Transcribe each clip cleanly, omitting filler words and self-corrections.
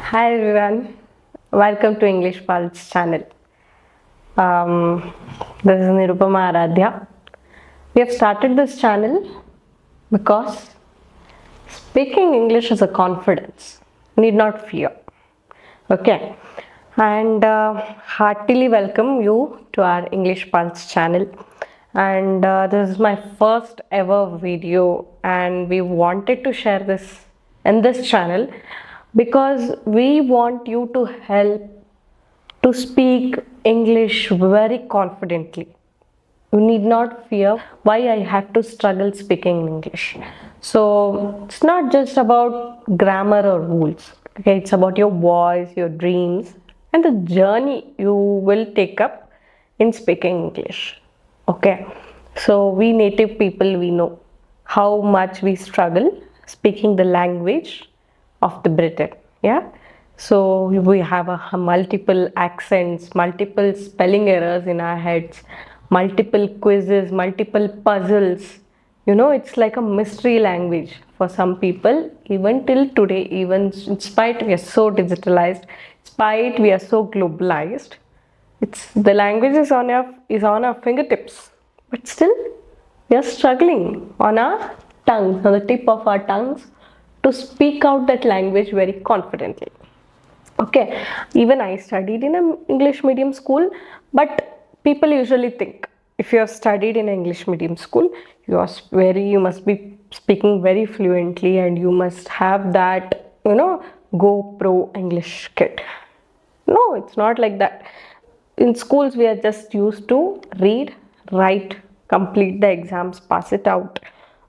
Hi everyone, welcome to English Pulse channel. This is Nirupama Aradhya. We have started this channel because speaking English is a confidence, need not fear. Okay, and heartily welcome you to our English Pulse channel. And this is my first ever video, and we wanted to share this in this channel because we want you to help to speak English very confidently. You need not fear why I have to struggle speaking English. So it's not just about grammar or rules. Okay, it's about your voice, your dreams, and the journey you will take up in speaking English. Okay, so we native people, we know how much we struggle speaking the language of the Britain. Yeah, so we have a multiple accents, multiple spelling errors in our heads, multiple quizzes, multiple puzzles. It's like a mystery language for some people, even till today, even in spite we are so digitalized, in spite we are so globalized. It's the language is on our fingertips, but still we are struggling on our tongues, on the tip of our tongues, to speak out that language very confidently. Okay, even I studied in an English medium school, but people usually think if you have studied in an English medium school, you must be speaking very fluently and you must have that, go pro English kid. No, it's not like that. In schools, we are just used to read, write, complete the exams, pass it out.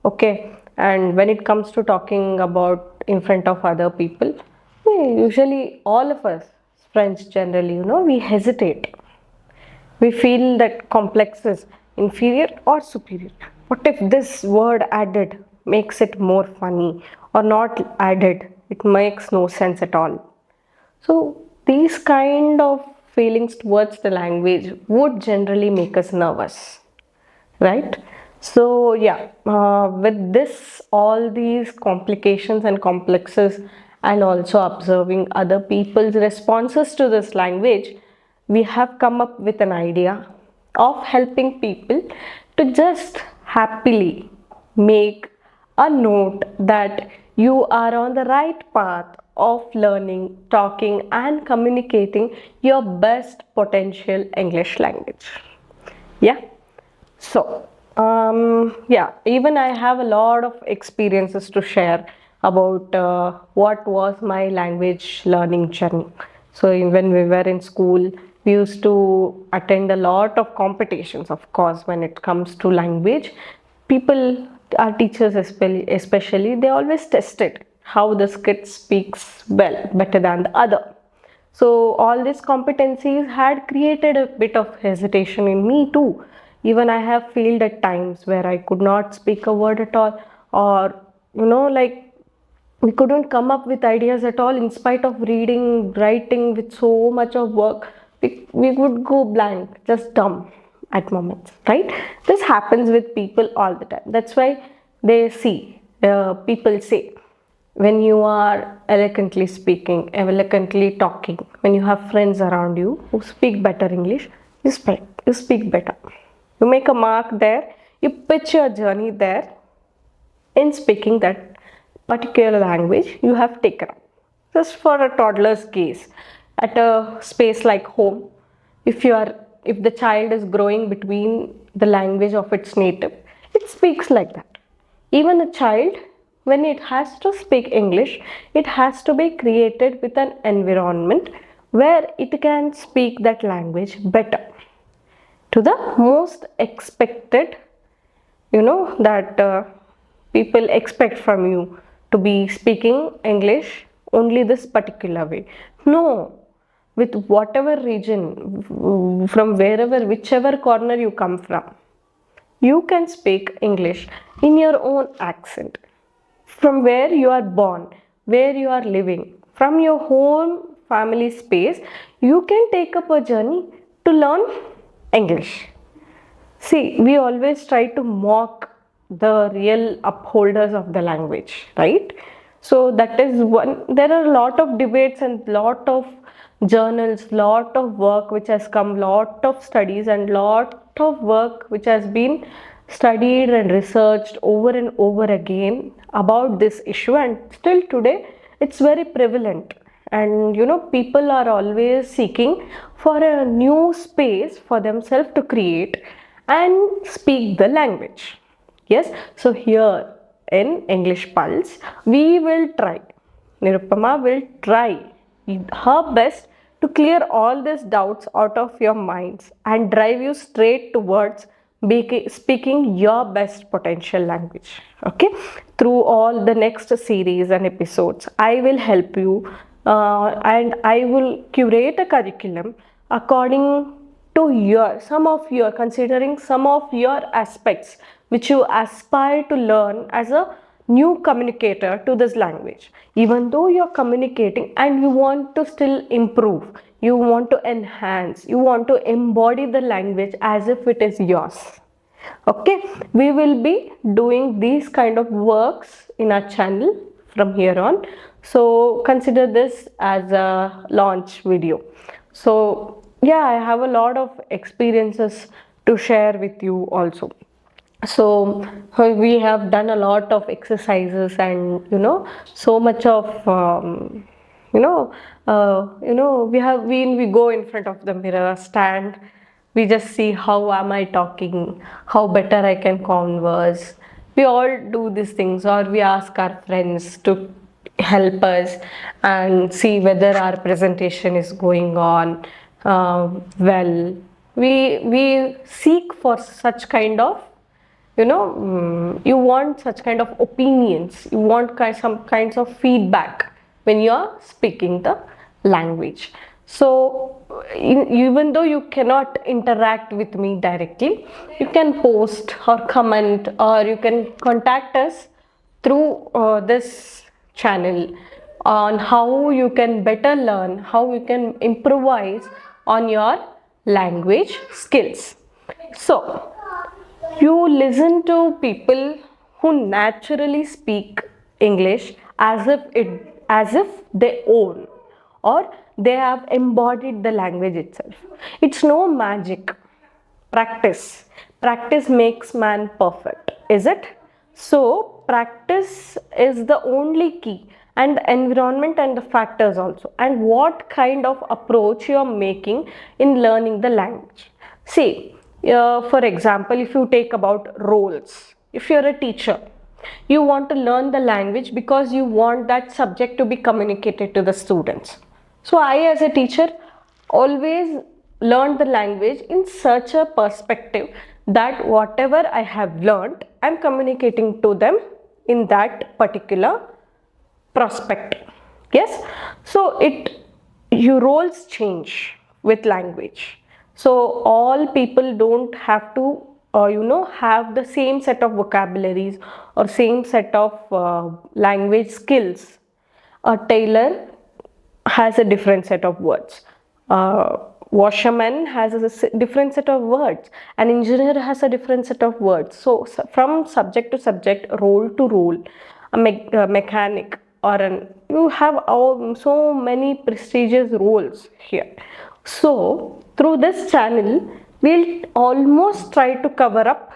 Okay. And when it comes to talking about in front of other people, usually all of us, French generally, we hesitate. We feel that complex is inferior or superior. What if this word added makes it more funny, or not added? It makes no sense at all. So these kind of feelings towards the language would generally make us nervous, right? So yeah, with this, all these complications and complexes, and also observing other people's responses to this language, we have come up with an idea of helping people to just happily make a note that you are on the right path of learning, talking, and communicating your best potential English language. Yeah. So, yeah, even I have a lot of experiences to share about what was my language learning journey. So, when we were in school, we used to attend a lot of competitions, of course, when it comes to language. People, our teachers especially, they always tested how the kid speaks well, better than the other. So all these competencies had created a bit of hesitation in me too. Even I have failed at times where I could not speak a word at all, or like we couldn't come up with ideas at all in spite of reading, writing with so much of work. We would go blank, just dumb at moments, right? This happens with people all the time. That's why people say when you are elegantly speaking, elegantly talking, when you have friends around you who speak better English, you speak better. You make a mark there, you pitch your journey there in speaking that particular language you have taken up. Just for a toddler's case, at a space like home, if the child is growing between the language of its native, it speaks like that. Even a child, when it has to speak English, it has to be created with an environment where it can speak that language better to the most expected, that people expect from you to be speaking English only this particular way. No, with whatever region, from wherever, whichever corner you come from, you can speak English in your own accent, from where you are born, where you are living, from your home family space. You can take up a journey to learn English. See, we always try to mock the real upholders of the language, right? So that is one. There are a lot of debates and lot of journals, lot of work which has come, lot of studies and lot of work which has been studied and researched over and over again about this issue, and still today it's very prevalent. And people are always seeking for a new space for themselves to create and speak the language. Yes, so here in English Pulse, we will try, Nirupama will try her best to clear all these doubts out of your minds and drive you straight towards speaking your best potential language. Okay, through all the next series and episodes, I will help you and I will curate a curriculum according to considering some of your aspects which you aspire to learn as a new communicator to this language. Even though you're communicating and you want to still improve, you want to enhance, you want to embody the language as if it is yours. Okay, we will be doing these kind of works in our channel from here on, so consider this as a launch video. So yeah, I have a lot of experiences to share with you also. So we have done a lot of exercises, and so much of we go in front of the mirror, stand, we just see how am I talking, how better I can converse. We all do these things, or we ask our friends to help us and see whether our presentation is going on well. We seek for such kind of you want such kind of opinions, you want some kinds of feedback when you are speaking the language. So even though you cannot interact with me directly, you can post or comment, or you can contact us through this channel on how you can better learn, how you can improvise on your language skills. So you listen to people who naturally speak English as if they own, or they have embodied the language itself. It's no magic. Practice makes man perfect, is it? So practice is the only key, and the environment and the factors also, and what kind of approach you are making in learning the language. See, for example, if you take about roles, if you're a teacher, you want to learn the language because you want that subject to be communicated to the students. So I, as a teacher, always learn the language in such a perspective that whatever I have learned, I'm communicating to them in that particular prospect. Yes, so your roles change with language. So all people don't have to have the same set of vocabularies or same set of language skills. A tailor has a different set of words. Washerman has a different set of words. An engineer has a different set of words. So from subject to subject, role to role, a mechanic or you have so many prestigious roles here. So through this channel, we'll almost try to cover up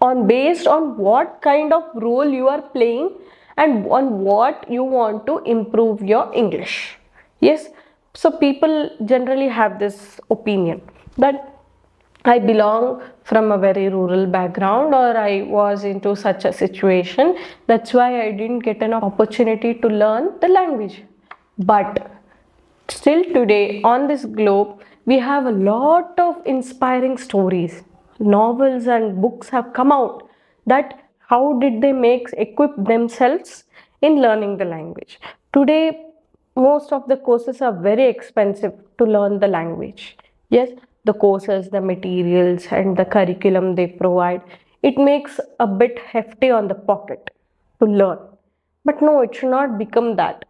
on based on what kind of role you are playing and on what you want to improve your English. Yes, so people generally have this opinion that I belong from a very rural background, or I was into such a situation, that's why I didn't get an opportunity to learn the language. But still today on this globe, we have a lot of inspiring stories. Novels and books have come out that how did they equip themselves in learning the language. Today, most of the courses are very expensive to learn the language. Yes, the courses, the materials, and the curriculum they provide, it makes a bit hefty on the pocket to learn. But no, it should not become that.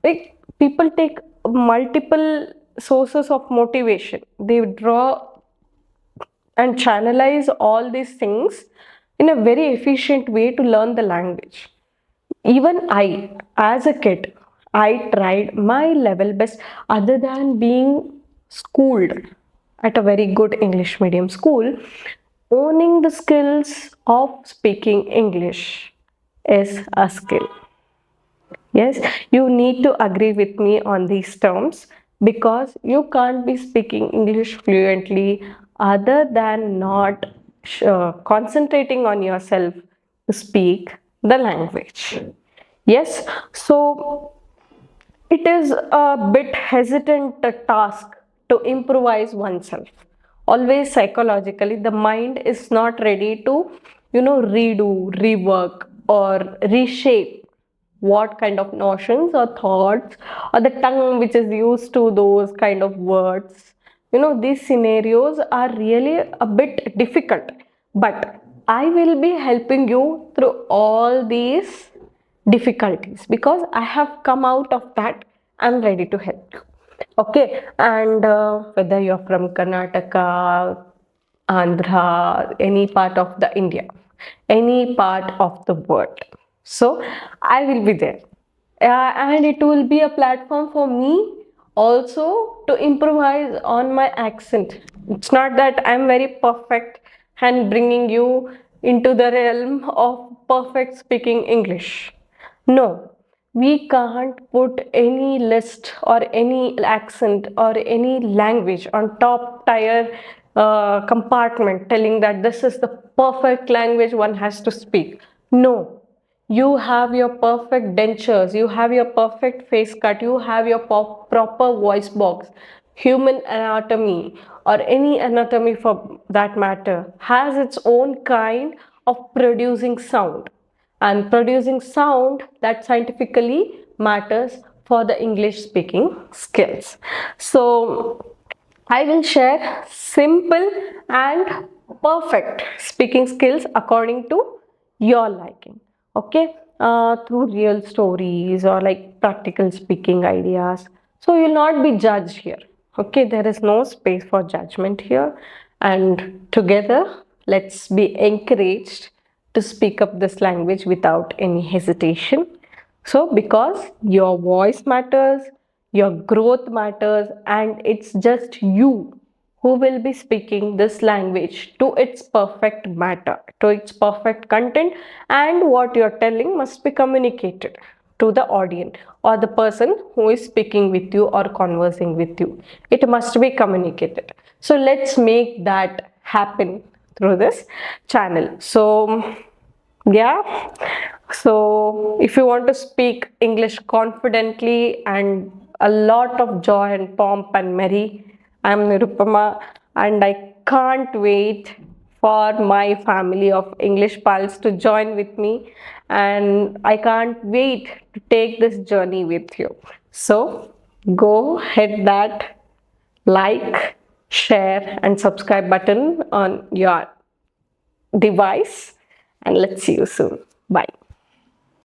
Like, people take multiple sources of motivation, they draw and channelize all these things in a very efficient way to learn the language. Even I, as a kid, I tried my level best, other than being schooled at a very good English medium school. Owning the skills of speaking English is a skill. Yes, you need to agree with me on these terms, because you can't be speaking English fluently other than not concentrating on yourself to speak the language. Yes, so it is a bit hesitant task to improvise oneself. Always psychologically, the mind is not ready to, redo, rework, or reshape what kind of notions or thoughts, or the tongue which is used to those kind of words. These scenarios are really a bit difficult, but I will be helping you through all these difficulties, because I have come out of that. I'm ready to help you. Okay, and whether you're from Karnataka, Andhra, any part of the India, any part of the world. So I will be there. And it will be a platform for me also to improvise on my accent. It's not that I'm very perfect and bringing you into the realm of perfect speaking English. No, we can't put any list or any accent or any language on top tier compartment telling that this is the perfect language one has to speak. No, you have your perfect dentures, you have your perfect face cut, you have your proper voice box. Human anatomy, or any anatomy for that matter, has its own kind of producing sound, and producing sound that scientifically matters for the English speaking skills. So I will share simple and perfect speaking skills according to your liking. Okay, through real stories or like practical speaking ideas. So you'll not be judged here. Okay, there is no space for judgment here. And together, let's be encouraged to speak up this language without any hesitation. So, because your voice matters, your growth matters, and it's just you who will be speaking this language to its perfect matter, to its perfect content, and what you're telling must be communicated to the audience or the person who is speaking with you or conversing with you. It must be communicated. So, let's make that happen through this channel. So, yeah, so if you want to speak English confidently and a lot of joy and pomp and merry, I'm Nirupama, and I can't wait for my family of English pals to join with me, and I can't wait to take this journey with you. So go hit that like, share and subscribe button on your device, and let's see you soon. Bye.